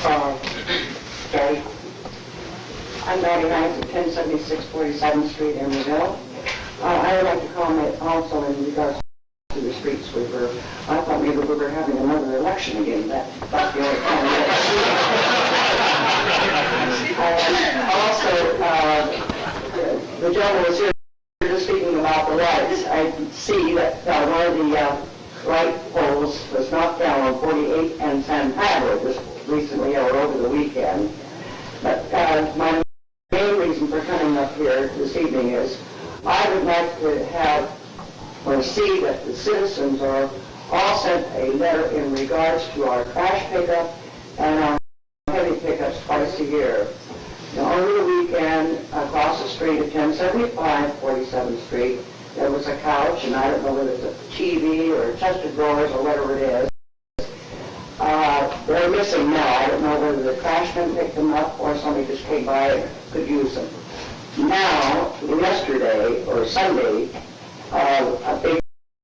Patty? I'm 99 to 1076 47th Street, Emeryville. I would like to comment also in regards to the street sweeper. I thought maybe we were having another election again. That's the only time. The gentleman was here just speaking about the lights. I see that one of the light poles was knocked down on 48 and San Pablo just recently or over the weekend. But my main reason for coming up here this evening is I would like to have or see that the citizens are all sent a letter in regards to our trash pickup and our heavy pickups twice a year. Now, over the weekend, across the street at 1075 47th Street, there was a couch, and I don't know whether it's a TV or a chest of drawers or whatever it is. They're missing now. I don't know whether the trashman picked them up or somebody just came by and could use them. Now, yesterday or Sunday, a big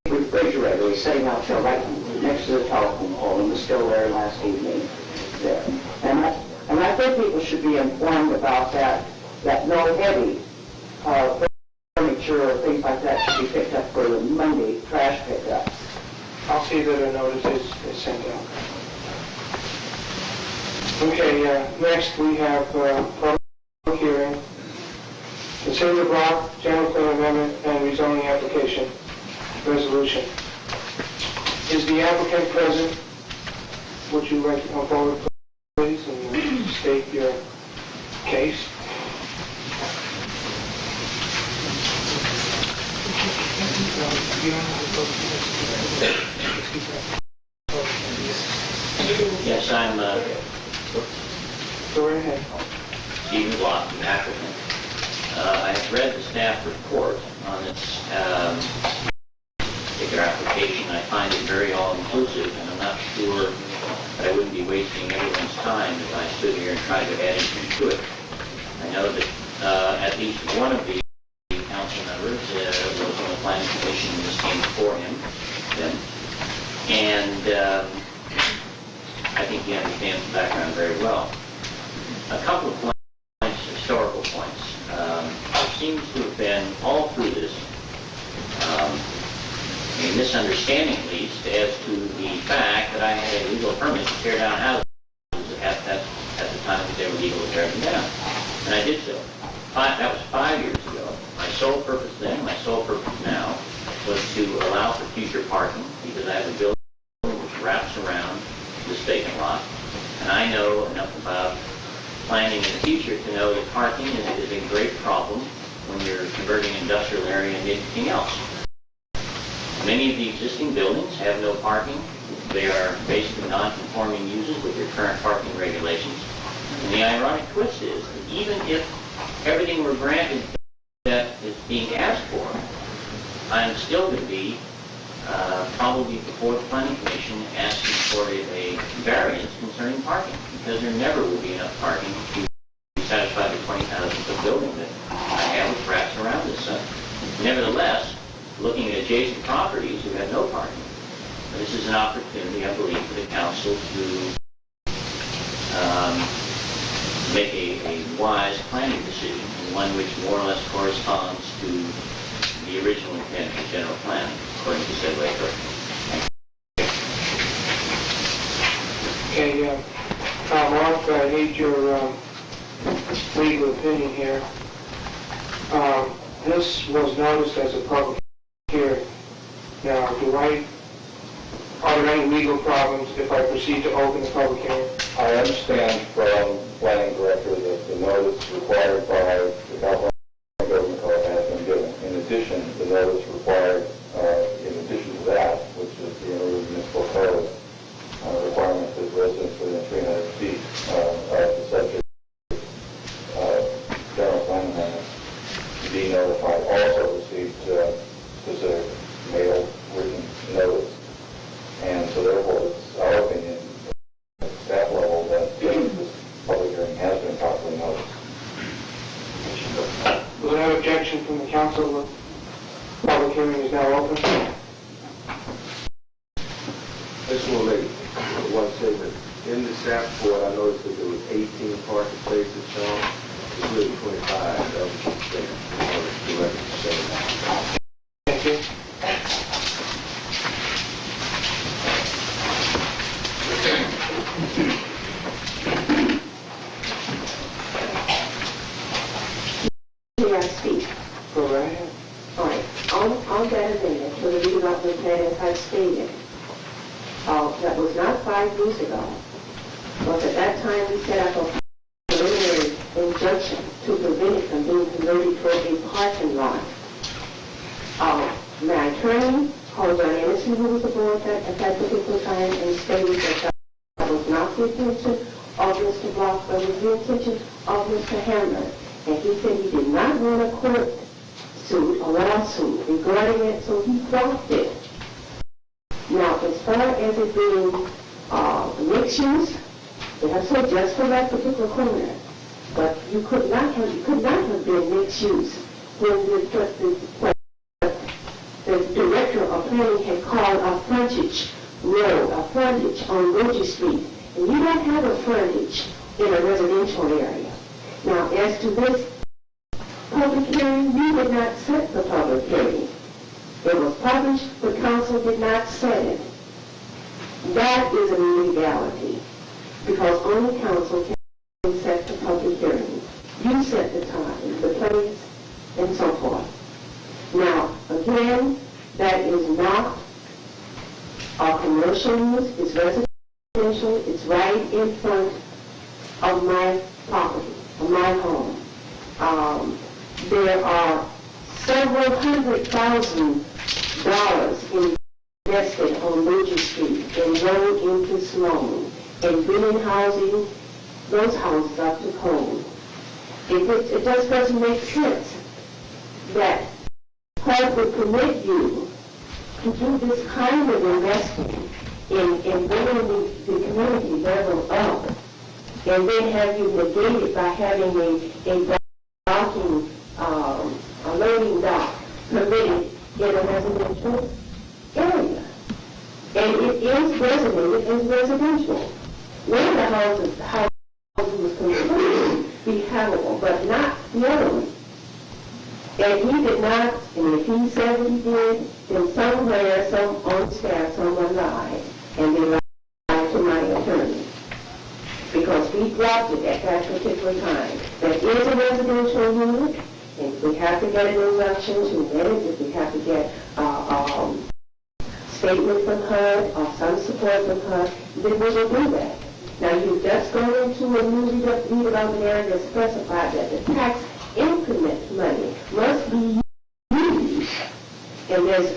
refrigerator was sitting out there right next to the telephone pole and was still there last evening. There. And I think people should be informed about that no heavy furniture or things like that should be picked up for the Monday trash pickup. I'll see that a notice is sent out. Okay, next we have public hearing. Consider the block general plan amendment and rezoning application resolution. Is the applicant present? Would you like to come forward, please, and state your case? Yes, I'm Go right ahead. Stephen Block, an applicant. I have read the staff report on this particular application. I find it very all-inclusive, and I'm not sure that I wouldn't be wasting everyone's time if I stood here and tried to add anything to it. I know that at least one of the council members was on the planning commission and this came before him. And I think he understands the background very well. A couple of points, historical points. There seems to have been, all through this, a misunderstanding at least as to the fact that I had a legal permit to tear down houses at the time that they were legal to tear them down. And I did so. That was 5 years ago. My sole purpose then, my sole purpose now, was to allow for future parking because I have a building which wraps around this vacant lot. And I know enough about planning in the future to know that parking is a great problem when you're converting industrial area into anything else. Many of the existing buildings have no parking. They are basically non-conforming uses with your current parking regulations. And the ironic twist is that even if everything were granted that is being asked for, I'm still going to be probably before the planning commission asking for a variance concerning parking, because there never will be enough parking to satisfy the 20,000 foot building that I have which wraps around this. Nevertheless, looking at adjacent properties who have no parking, this is an opportunity, I believe, for the council to make a wise planning decision, and one which more or less corresponds to the original intent of the general plan, according to said waiver. Okay, Mark, I need your legal opinion here. This was noticed as a public hearing. Now, are there any legal problems if I proceed to open the public hearing? I understand from planning director that the notice required by the California Government Code has been given. In addition, the notice required, in addition to that, which is the municipal code requirement that residents within 300 feet of the subject general plan amendment to be notified, also received specific mail written notice. And so therefore, it's our opinion at that level that this public hearing has been properly noticed. In the staff report, I noticed that there was 18 parking spaces shown. It's really 25. That was a mistake. I wanted the record to show that. Thank you. May I speak? Go right ahead. All right. On that amendment for the redevelopment plan, as I stated, that was not 5 years ago. But at that time, we set up a preliminary injunction to prevent it from being converted to a parking lot. My attorney called John Anderson, who was the board at that particular time, and stated that that was not the intention of Mr. Block, but was the intention of Mr. Hammer. And he said he did not want a court suit, a lawsuit regarding it, so he dropped it. Now, as far as it being mixed use, they have said just for that particular corner, but you could not have been mixed use when the director of planning had called a frontage road, a frontage on Ridge Street, and you don't have a frontage in a residential area. Now, as to this public hearing, you did not set the public hearing. It was published, but council did not set it. That is an illegality, because only council can set the public hearing. You set the time, the place, and so forth. Now, again, that is not a commercial use, it's residential, it's right in front of my property, of my home. There are several $100,000 invested on Ridge Street in road into Sloan and bringing housing, those houses up to code. It just doesn't make sense that Park would permit you to do this kind of investment in bringing the community level up, and then have you negate it by having a docking, a loading dock permitted in a residential area. And it is designated as residential. One of the houses was completely be habitable, but not the other one. And he did not, and if he said he did, then somewhere, some on staff, someone lied, and they lied to my attorney. Because we dropped it at that particular time. That is a residential unit, and if we have to get an injunction to let it, if we have to get a statement from HUD or some support from HUD, then we will do that. Now, you've just gone into a new redevelopment area that specified that the tax increment money must be used, and there's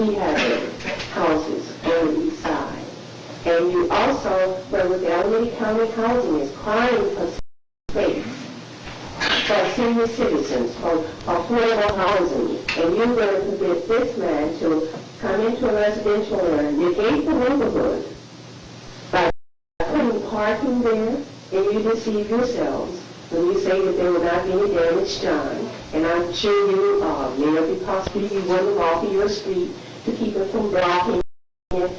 we have houses on the east side. And you also, where with the Alameda County Housing is crying for space for senior citizens, for affordable housing, and you're going to permit this man to come into a residential area, negate the neighborhood by putting parking there, and you deceive yourselves when you say that there will not be any damage done. And I'm sure you, Mayor, possibly you wouldn't offer your street to keep it from blocking your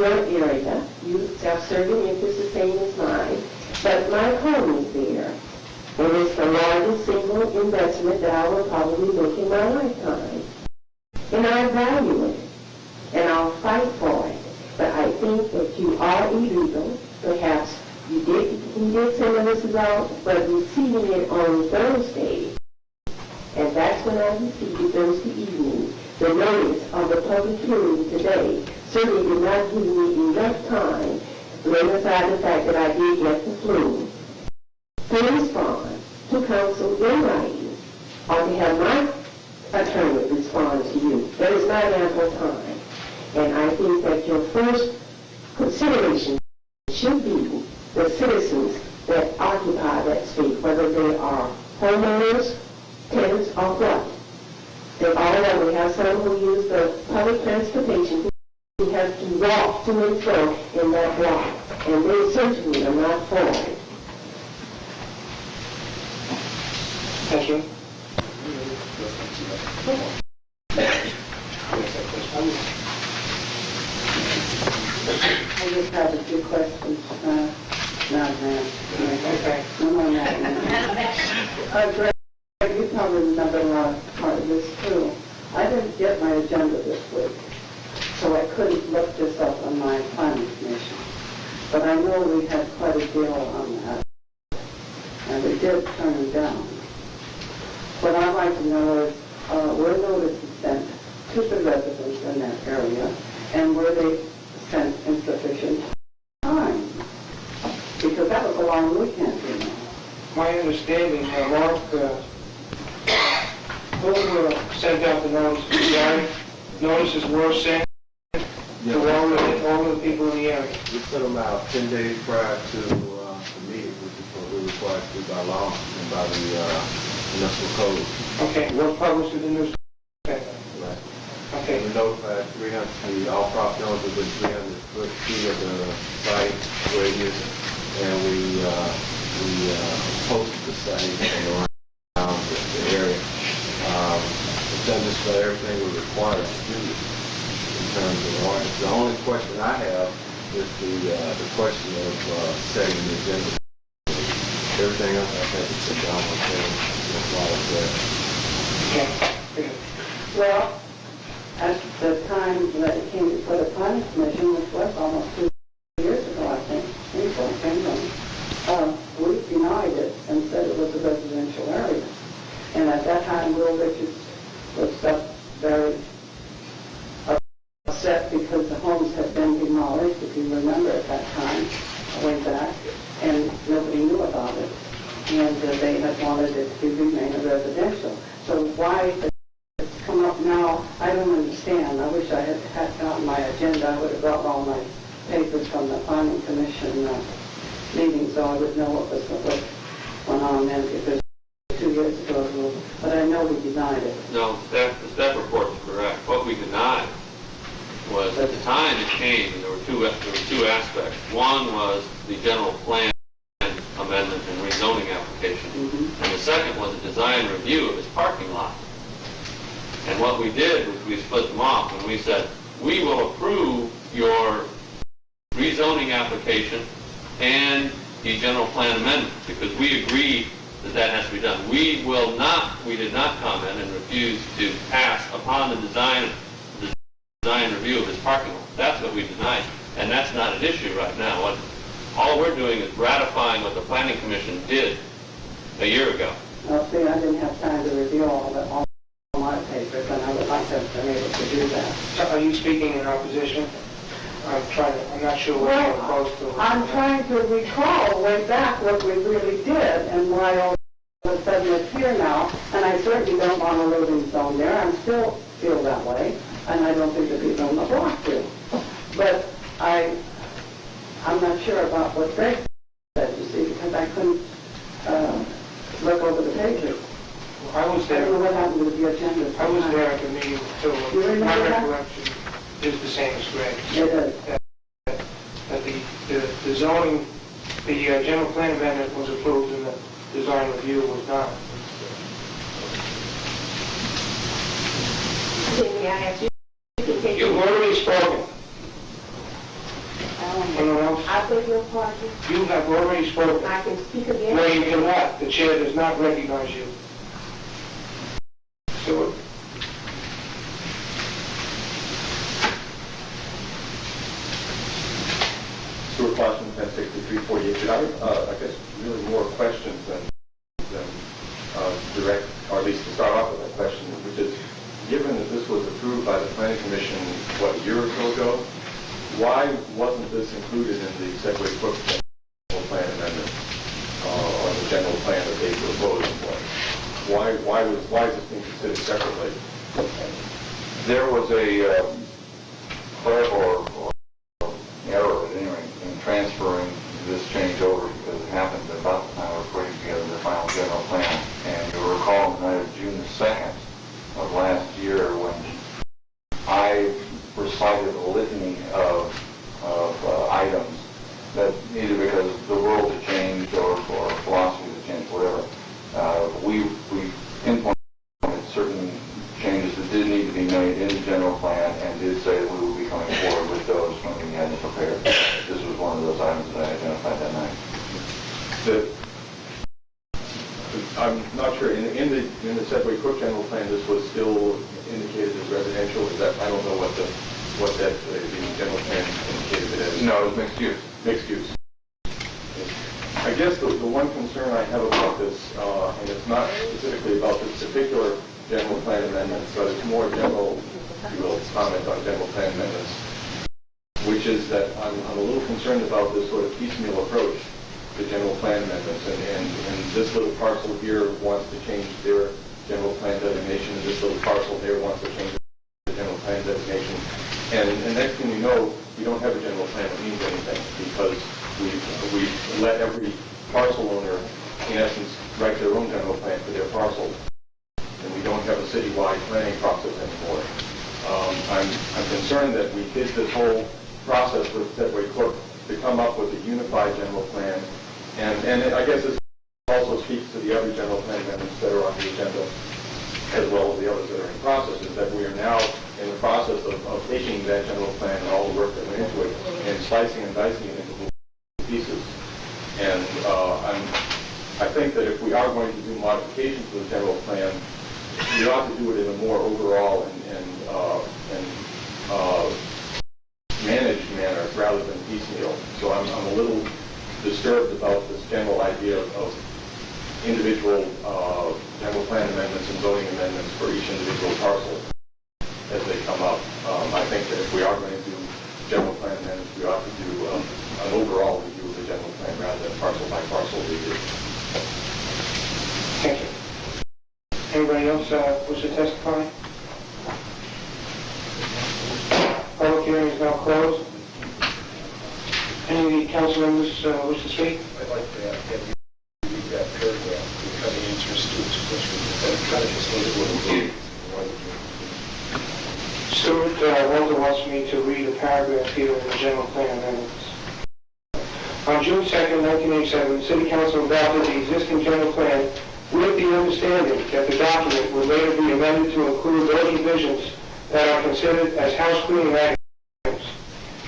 area. You have certain interests the same as mine, but my home is there. And it's the largest single investment that I will probably make in my lifetime. And I value it, and I'll fight for it. But I think that you are illegal. Perhaps you did send a notice out, but receiving it on Thursday, and that's when I received it Thursday evening, the notice of the public hearing today certainly did not give me enough time, laying aside the fact that I did get the flu, to respond to council in writing, or to have my attorney respond to you. There is not ample time. And I think that your first consideration should be the citizens that occupy that street, whether they are homeowners, tenants, or what. They all know we have some who use the public transportation who have to walk to and fro in that block, and they certainly are not for it. Thank you. I just have a few questions. Not now. Okay. No more now. Greg, you probably remember a lot of part of this too. I didn't get my agenda this week, so I couldn't look this up on my planning commission. But I know we had quite a deal on that, and we did turn it down. What I'd like to know is, were notices sent to the residents in that area, and were they sent in sufficient time? Because that was a long weekend, you know. My understanding, Mark, who sent out the notices? Gary? Notices were sent to all of the people in the area. We sent them out 10 days prior to the meeting, which is what we're required to do by law and by the municipal code. Okay, were published in the newspaper. Right. Okay. We notified 300, all property owners within 300 feet of the site radius, and we posted the site and around the area. We've done just about everything we're required to do in terms of ordinance. The only question I have is the question of setting the agenda. Everything else I think is been done okay. That's why it's there. Okay. Good. Well, at the time that it came before the planning commission, which was almost 2 years ago, I think, we denied it and said it was a residential area. And at that time, Will Richards was very upset because the homes had been demolished, if you remember at that time, way back, and nobody knew about it. And they had wanted it to remain a residential. So why it's come up now, I don't understand. I wish I had gotten my agenda. I would have brought all my papers from the planning commission meeting, so I would know what went on then, because 2 years ago, but I know we denied it. No, the staff report is correct. What we denied was, at the time it came, there were two aspects. One was the general plan amendment and rezoning application, and the second was a design review of his parking lot. And what we did was we split them off, and we said, we will approve your rezoning application and the general plan amendment, because we agreed that has to be done. We did not comment and refuse to pass upon the design review of his parking lot. That's what we denied, and that's not an issue right now. All we're doing is ratifying what the planning commission did a year ago. Well, see, I didn't have time to review all my papers, and I would like to have been able to do that. So are you speaking in opposition? I'm not sure what you're opposed to. I'm trying to recall way back what we really did and why all of a sudden it's here now, and I certainly don't want a living zone there. I still feel that way, and I don't think the people on the block do. But I'm not sure about what Greg said, you see, because I couldn't look over the pages. I was I there. don't know what happened with the agenda. I was there at the meeting too. You remember My that? recollection is the same as Greg's. It is. That the zoning, the general plan amendment was approved and the design review was not. May I ask you to continue? You've already spoken. Anyone else? I beg your pardon. You have already spoken. I can speak again? No, you cannot. The chair does not recognize you. So, Sewer Classroom 106348. I guess really more questions than direct, or at least to start off with that question, which is, given that this was approved by the Planning Commission, what, a year or so ago, why wasn't this included in the Segway Brook general plan amendment, or the general plan that they proposed? Why is this being considered separately? There was a clerical error anyway in transferring this change over, because it happened about the time we were putting together the final general plan. And you'll recall the night of June the 2nd of last year when I recited a litany of items that either because the world had changed or philosophy had changed, whatever, we pinpointed certain changes that did need to be made in the general plan and did say that we would be coming forward with those when we had it prepared. This I'm not sure, in the Sedway Cook general plan, this was still indicated as residential, is that, I don't know what that, the general plan indicated it as. No, it was mixed use. Mixed use. I guess the one concern I have about this, and it's not specifically about this particular general plan amendment, but it's more general, if you will, comment on general plan amendments, which is that I'm a little concerned about this sort of piecemeal approach to general plan amendments, and this little parcel here wants to change their general plan designation, and this little parcel there wants to change the general plan designation. And next thing you know, you don't have a general plan that means anything, because we let every parcel owner, in essence, write their own general plan for their parcel, and we don't have a citywide planning process anymore. I'm concerned that we did this whole process with Sedway Cook to come up with a unified general plan, and I guess this also speaks to the other general plan amendments that are on the agenda, as well as the others that are in process, is that we are now in the process of taking that general plan and all the work that went into it and slicing and dicing it into little pieces. And I think that if we are going to do modifications to the general plan, we ought to do it in a more overall and managed manner rather than piecemeal. So I'm a little disturbed about this general idea of individual general plan amendments and zoning amendments for each individual parcel as they come up. I think that if we are going to do general plan amendments, we ought to do an overall review of the general plan rather than parcel by parcel review. Thank you. Anybody else wish to testify? Public hearing is now closed. Any of the council members wish to speak? I'd like to have you read that paragraph, because it answers Stuart's question. But kind of just what it is. Stuart Walter wants me to read a paragraph here in the general plan amendments. On June 2nd, 1987, the City Council adopted the existing general plan with the understanding that the document would later be amended to include those revisions that are considered as house cleaning items.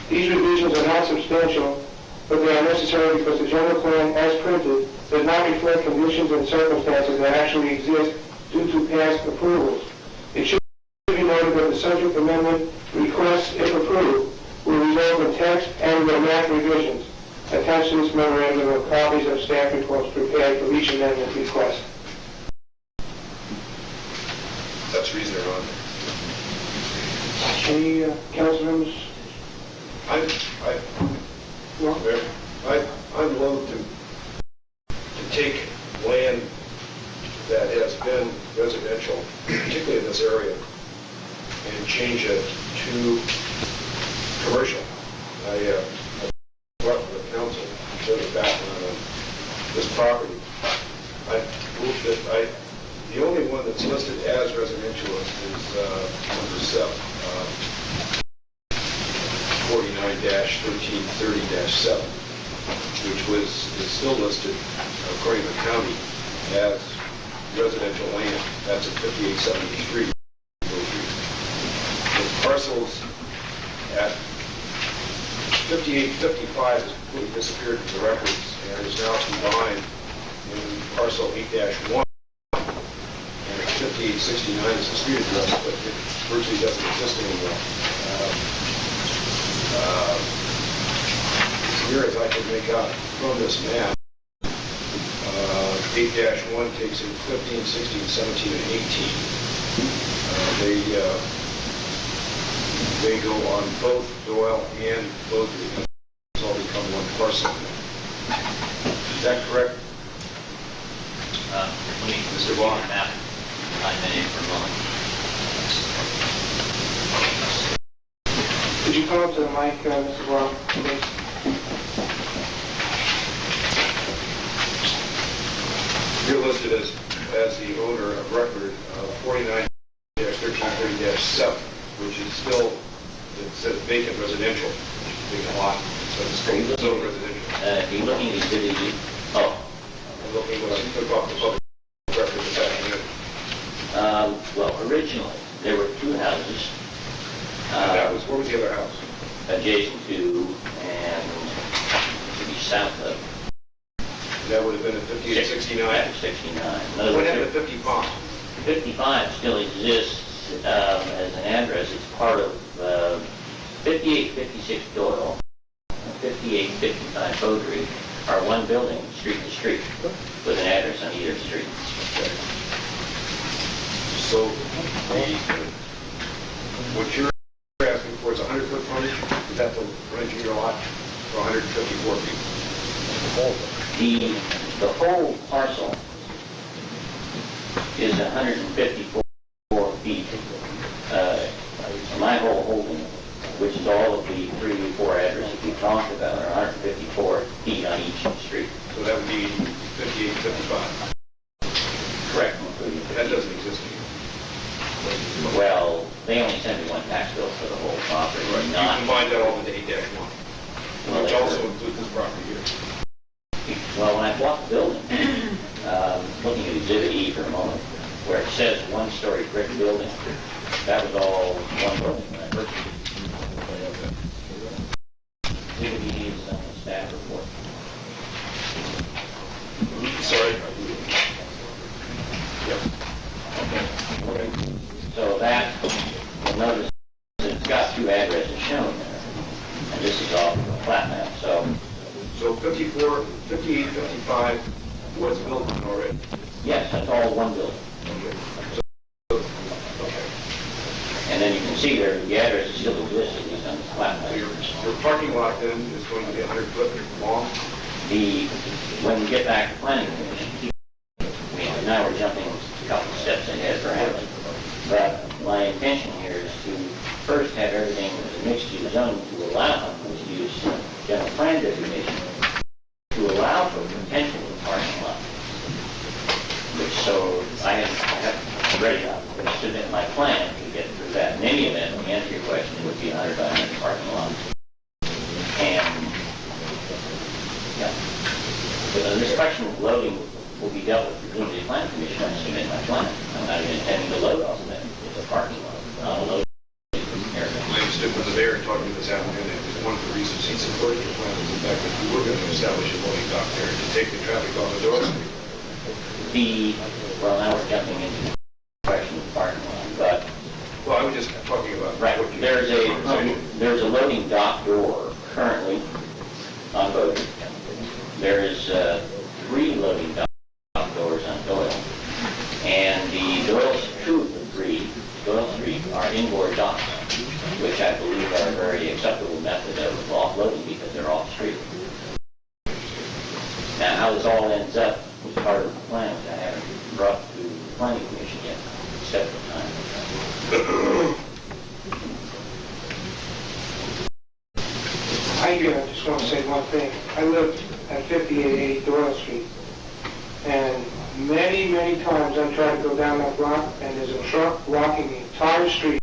These revisions are not substantial, but they are necessary because the general plan, as printed, does not reflect conditions and circumstances that actually exist due to past approvals. It should be noted that the subject amendment requests, if approved, will result in text and map revisions. Attached to this memorandum are copies of staff reports prepared for each amendment request. That's the reason they're on there. Any council members? I'm loath to take land that has been residential, particularly in this area, and change it to commercial. I brought to the council sort of background on this property. The only one that's listed as residential is number 7, 49-1330-7, which is still listed, according to the county, as residential land. That's at 5873. The parcels at 5855 has completely disappeared from the records and is now combined in parcel 8-1. And 5869 is the street address, but it virtually doesn't exist anymore. As near as I can make out from this map, 8-1 takes in 15, 16, 17, and 18. They go on both Doyle and Bowdre. It's all become one parcel. Is that correct? Let me, Mr. Vaughn, map my name for a moment. Could you come up to the mic, Mr. Brown, please? You're listed as the owner of record 49-1330-7, which is still, it says vacant residential, vacant lot, but it's still residential. Are you looking at exhibit E? Oh. I'm looking what I took off the public record this afternoon. Well, originally, there were 2 houses. Where was the other house? Adjacent to and to the south of. That would have been at 5869. After 69. In other What words, happened to 55? 55 still exists as an address. It's part of 5856 Doyle and 5855 Beaudry are one building, street to street, with an address on either street. So what you're asking for is 100-foot frontage? Is that the frontage of your lot, or 154 feet? The whole parcel is 154 feet. My whole holding, which is all of the 3 or 4 addresses we talked about, are 154 feet on each street. So that would be 58, 55. Correct, including That 50. doesn't exist here. Well, they only sent me one tax bill for the whole property, Right. You not... combine that all into 8-1, Well, which they also were- includes this property here. Well, when I bought the building, looking at Exhibit E for a moment, where it says one-story brick building, that was all one building when I purchased it. Exhibit E is on the staff report. Sorry. Yep. So that, you'll notice that it's got 2 addresses shown there, and this is off of a flat map, so, So 54, 58, 55 was built on already. yes, that's all one building. Okay. And then you can see there, the addresses still exist, at least on the flat So map. your parking lot then is going to be 100-foot long? When we get back to planning commission, now we're jumping a couple steps ahead perhaps, but my intention here is to first have everything as a mixed-use zone to allow mixed-use general plan designation, to allow for potential parking lot. So I have ready to submit my plan to get through that. In any event, to answer your question, it would be 100 by 100 parking lot. And, yeah. But this question of loading will be dealt with through the plan commission when I submit my plan. I'm not even intending to load all of that. It's a parking lot, not a loading area. I understood from the mayor talking to this applicant that one of the reasons he supported your plan was the fact that you were going to establish a loading dock there to take the traffic on the doors. Well, now we're jumping into the question of parking lot, but Well, I was just talking about right, what you... there's a loading dock door currently on Beaudry. There is 3 loading dock doors on Doyle, and the Doyle's 2 of the 3, Doyle Street, are inboard docks, which I believe are a very acceptable method of offloading because they're off-street. Now, how this all ends up is part of the plan, which I haven't brought to the planning commission yet, except for time. I just want to say one thing. I lived at 5880 Doyle Street, and many, many times I tried to go down that block, and there's a truck blocking the entire street.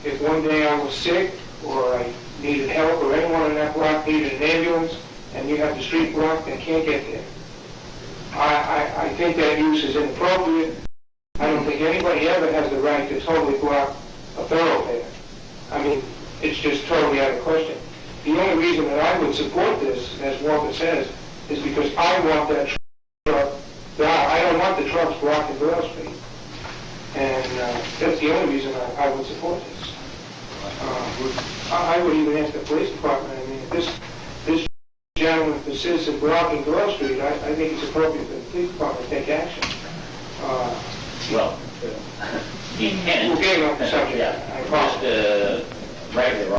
If one day I was sick, or I needed help, or anyone on that block needed an ambulance, and you have the street blocked, they can't get there. I think that use is inappropriate. I don't think anybody ever has the right to totally block a thoroughfare. I mean, it's just totally out of question. The only reason that I would support this, as Walter says, is because I want that truck, I don't want the trucks blocking Doyle Street. And that's the only reason I would support this. I would even ask the police department, I mean, if this gentleman, the citizen blocking Doyle Street, I think it's appropriate for the police department to take action. Well, the intent... We're getting off the subject. Yeah, I apologize. right or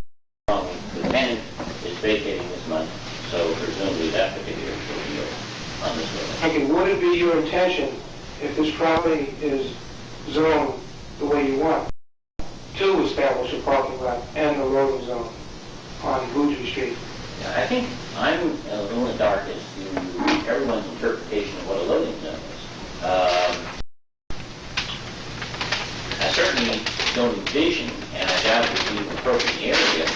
wrong, the tenant is vacating this month, so presumably that particular will be on this building. Okay, would it be your intention, if this property is zoned the way you want, to establish a parking lot and a loading zone on Beaudry Street? I think I'm a little in the dark as to everyone's interpretation of what a loading zone is. I certainly don't envision, and I doubt it would be an appropriate area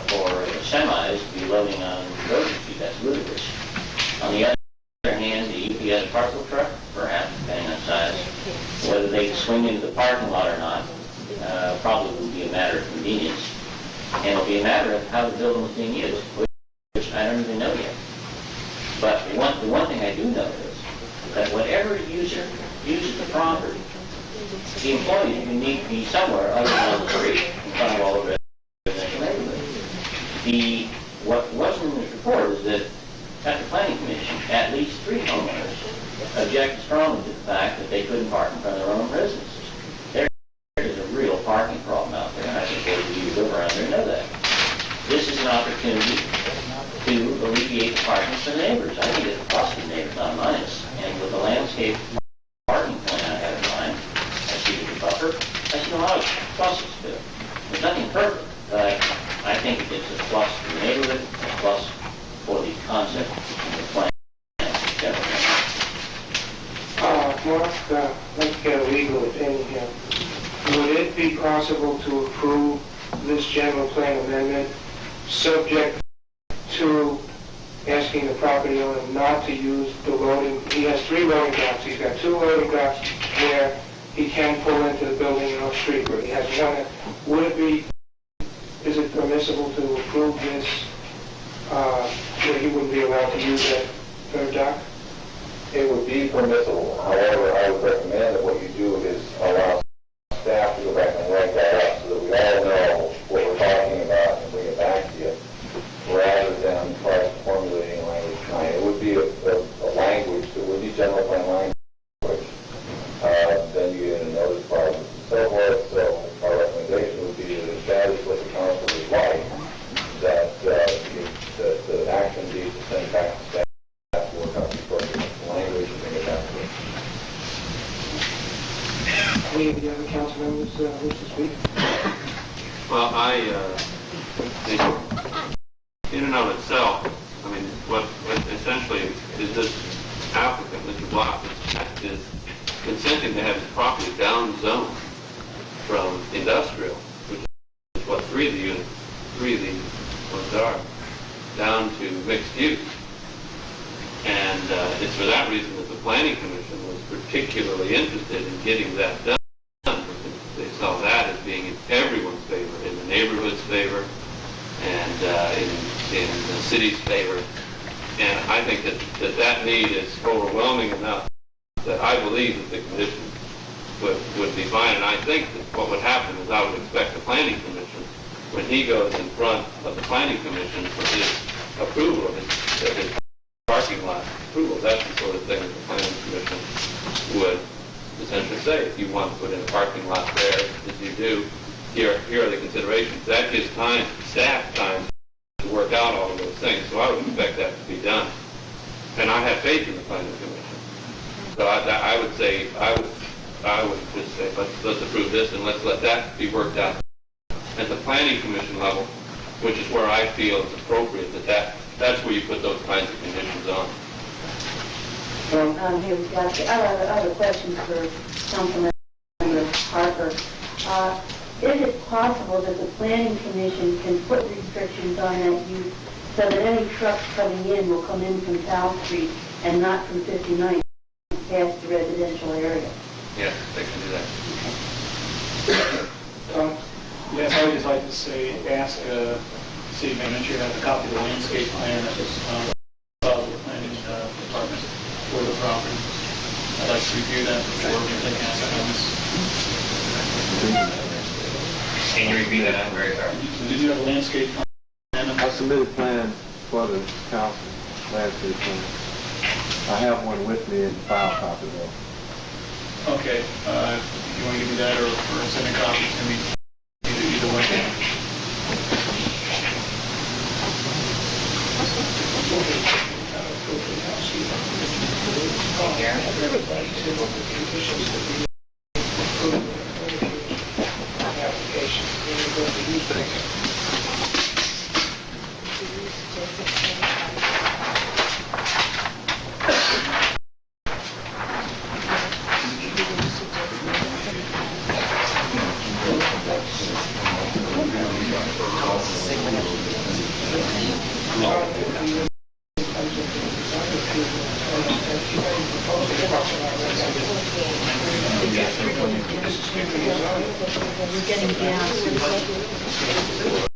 for semis to be loading on Beaudry Street. That's ludicrous. On the other hand, the UPS parcel truck, perhaps, depending on size, whether they can swing into the parking lot or not, probably will be a matter of convenience. And it'll be a matter of how the building is being used, which I don't even know yet. But the do know is that whatever user uses the property, the employees will need to be somewhere other than on the street in front of all the residential neighborhoods. What wasn't in this report is that at the planning commission, at least 3 homeowners objected strongly to the fact that they couldn't park in front of their own residences. There is a real parking problem out there, and I think those of you who live around there know that. This is an opportunity to alleviate the parking for the neighbors. I think it's a plus for the neighbors, not a minus. And with the landscape parking plan I have in mind, I see the buffer, I see a lot of pluses to it. There's nothing perfect, but I think it's a plus for the neighborhood, a plus for the concept and the plan. Mark, let's get a legal opinion here. Would it be possible to approve this general plan amendment subject to asking the property owner not to use the loading? He has 3 loading docks. He's got 2 loading docks where he can pull into the building off street, where he has one. Is it permissible to approve this where he wouldn't be allowed to use that 3rd dock? It would be permissible. However, I would recommend that what you do is allow staff to go back and write that up so that we all know what we're talking about and bring it back to you, rather than try to formulating language tonight. It would be a language that would be general plan language. Then you get a notice process and so forth. So our recommendation would be to establish what the council would like, that the action be to send back to staff. Any of the other council members wish to speak? Well, in and of itself, I mean, what essentially is this applicant, Mr. Block, is consenting to have his property down zone from industrial, which is what 3 of the units, 3 of the ones are, down to mixed use. And it's for that reason that the Planning Commission was particularly interested in getting that done. They saw that as being in everyone's favor, in the neighborhood's favor, and in the city's favor. And I think that need is overwhelming enough that I believe that the condition would be fine. And I think that what would happen is I would expect the Planning Commission, when he goes in front of the Planning Commission for his approval of his parking lot approval, that's the sort of thing that the Planning Commission would essentially say, if you want to put in a parking lot there, as you do, here are the considerations. That gives staff time to work out all of those things. So I would expect that to be done. And I have faith in the Planning Commission. So I would say, I would just say, let's approve this and let's let that be worked out at the Planning Commission level, which is where I feel it's appropriate that's where you put those kinds of conditions on. Here we've got, I have a question for Councilmember Harper. Is it possible that the Planning Commission can put restrictions on that use so that any trucks coming in will come in from South Street and not from 59th past the residential area? Yes, they can do that. Yes, I would just like to say, ask city manager to have a copy of the landscape plan that was filed with the planning department for the property. I'd like to review that before we take action on this. Can you repeat that? I'm very sorry. Did you have a landscape plan? I submitted plans for the council, landscape plan. I have one with me in file copy though. Okay, you want to give me that or send a copy to me? Either way.